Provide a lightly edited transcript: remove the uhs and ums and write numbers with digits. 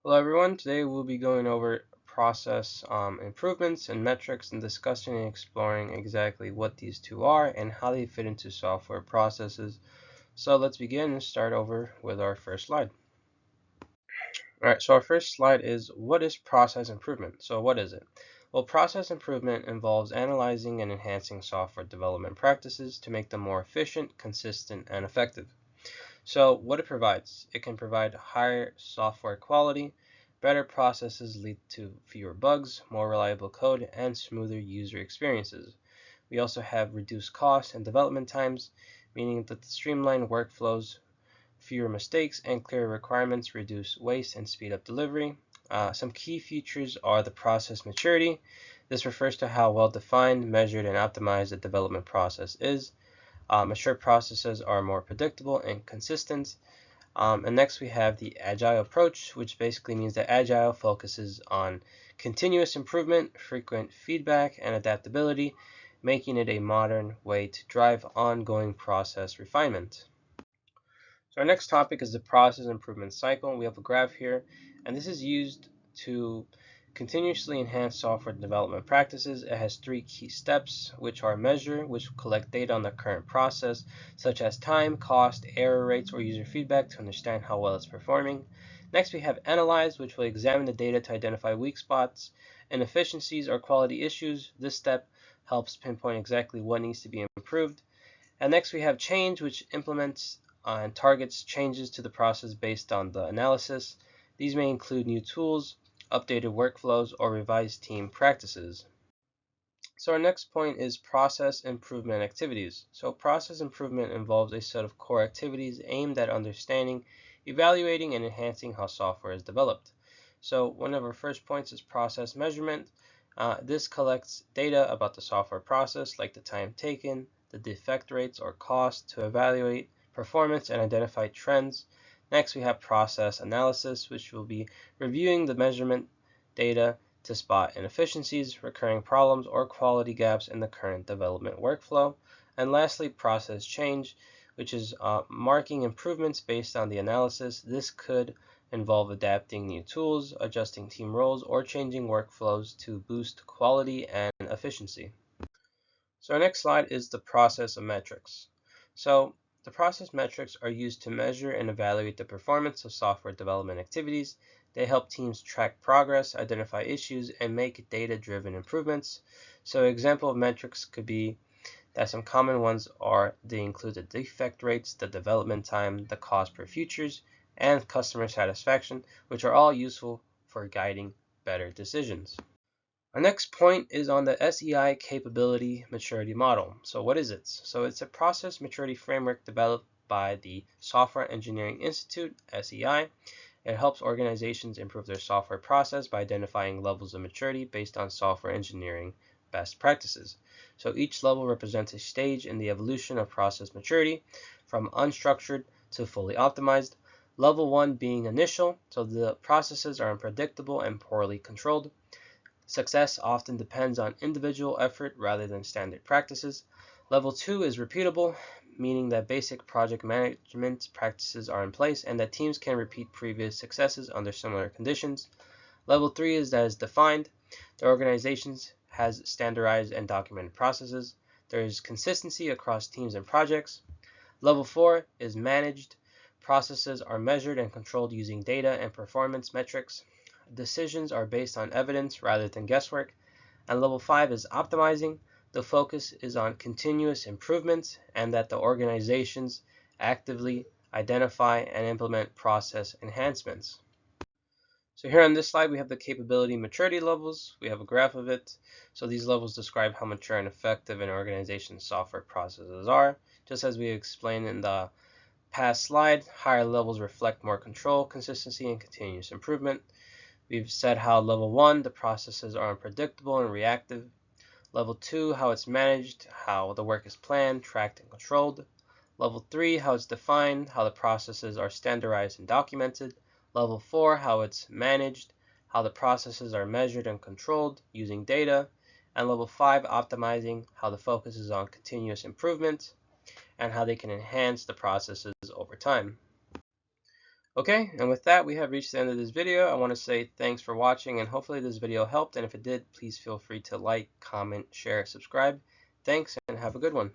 Hello everyone, today we'll be going over process improvements and metrics and discussing and exploring exactly what these two are and how they fit into software processes. So let's begin and start over with our first slide. Alright, so our first slide is what is process improvement? So what is it? Well, process improvement involves analyzing and enhancing software development practices to make them more efficient, consistent, and effective. So what it provides, it can provide higher software quality, better processes lead to fewer bugs, more reliable code, and smoother user experiences. We also have reduced costs and development times, meaning that the streamlined workflows, fewer mistakes, and clearer requirements reduce waste and speed up delivery. Some key features are the process maturity. This refers to how well defined, measured, and optimized the development process is. Mature processes are more predictable and consistent. And next we have the agile approach, which basically means that agile focuses on continuous improvement, frequent feedback, and adaptability, making it a modern way to drive ongoing process refinement. So our next topic is the process improvement cycle. We have a graph here, and this is used to continuously enhance software development practices. It has three key steps, which are measure, which collect data on the current process, such as time, cost, error rates, or user feedback to understand how well it's performing. Next, we have analyze, which will examine the data to identify weak spots, inefficiencies, or quality issues. This step helps pinpoint exactly what needs to be improved. And next, we have change, which implements and targets changes to the process based on the analysis. These may include new tools, updated workflows, or revised team practices. So our next point is process improvement activities. So process improvement involves a set of core activities aimed at understanding, evaluating, and enhancing how software is developed. So one of our first points is process measurement. This collects data about the software process, like the time taken, the defect rates or cost, to evaluate performance and identify trends. Next, we have process analysis, which will be reviewing the measurement data to spot inefficiencies, recurring problems, or quality gaps in the current development workflow. And lastly, process change, which is marking improvements based on the analysis. This could involve adapting new tools, adjusting team roles, or changing workflows to boost quality and efficiency. So our next slide is the process of metrics. So the process metrics are used to measure and evaluate the performance of software development activities. They help teams track progress, identify issues, and make data-driven improvements. So an example of metrics could be that some common ones are they include the defect rates, the development time, the cost per features, and customer satisfaction, which are all useful for guiding better decisions. Our next point is on the SEI Capability Maturity Model. So what is it? So it's a process maturity framework developed by the Software Engineering Institute, SEI. It helps organizations improve their software process by identifying levels of maturity based on software engineering best practices. So each level represents a stage in the evolution of process maturity, from unstructured to fully optimized. Level 1 being initial, so the processes are unpredictable and poorly controlled. Success often depends on individual effort rather than standard practices. Level 2 is repeatable, meaning that basic project management practices are in place and that teams can repeat previous successes under similar conditions. Level 3 is that is defined. The organization has standardized and documented processes. There is consistency across teams and projects. Level 4 is managed. Processes are measured and controlled using data and performance metrics. Decisions are based on evidence rather than guesswork. And level 5 is optimizing. The focus is on continuous improvement and that the organizations actively identify and implement process enhancements. So here on this slide, we have the capability maturity levels. We have a graph of it. So these levels describe how mature and effective an organization's software processes are. Just as we explained in the past slide, higher levels reflect more control, consistency, and continuous improvement. We've said how level 1, the processes are unpredictable and reactive. Level 2, how it's managed, how the work is planned, tracked, and controlled. Level 3, how it's defined, how the processes are standardized and documented. Level 4, how it's managed, how the processes are measured and controlled using data. And level 5, optimizing, how the focus is on continuous improvement and how they can enhance the processes over time. Okay, and with that, we have reached the end of this video. I want to say thanks for watching, and hopefully this video helped. And if it did, please feel free to like, comment, share, subscribe. Thanks, and have a good one.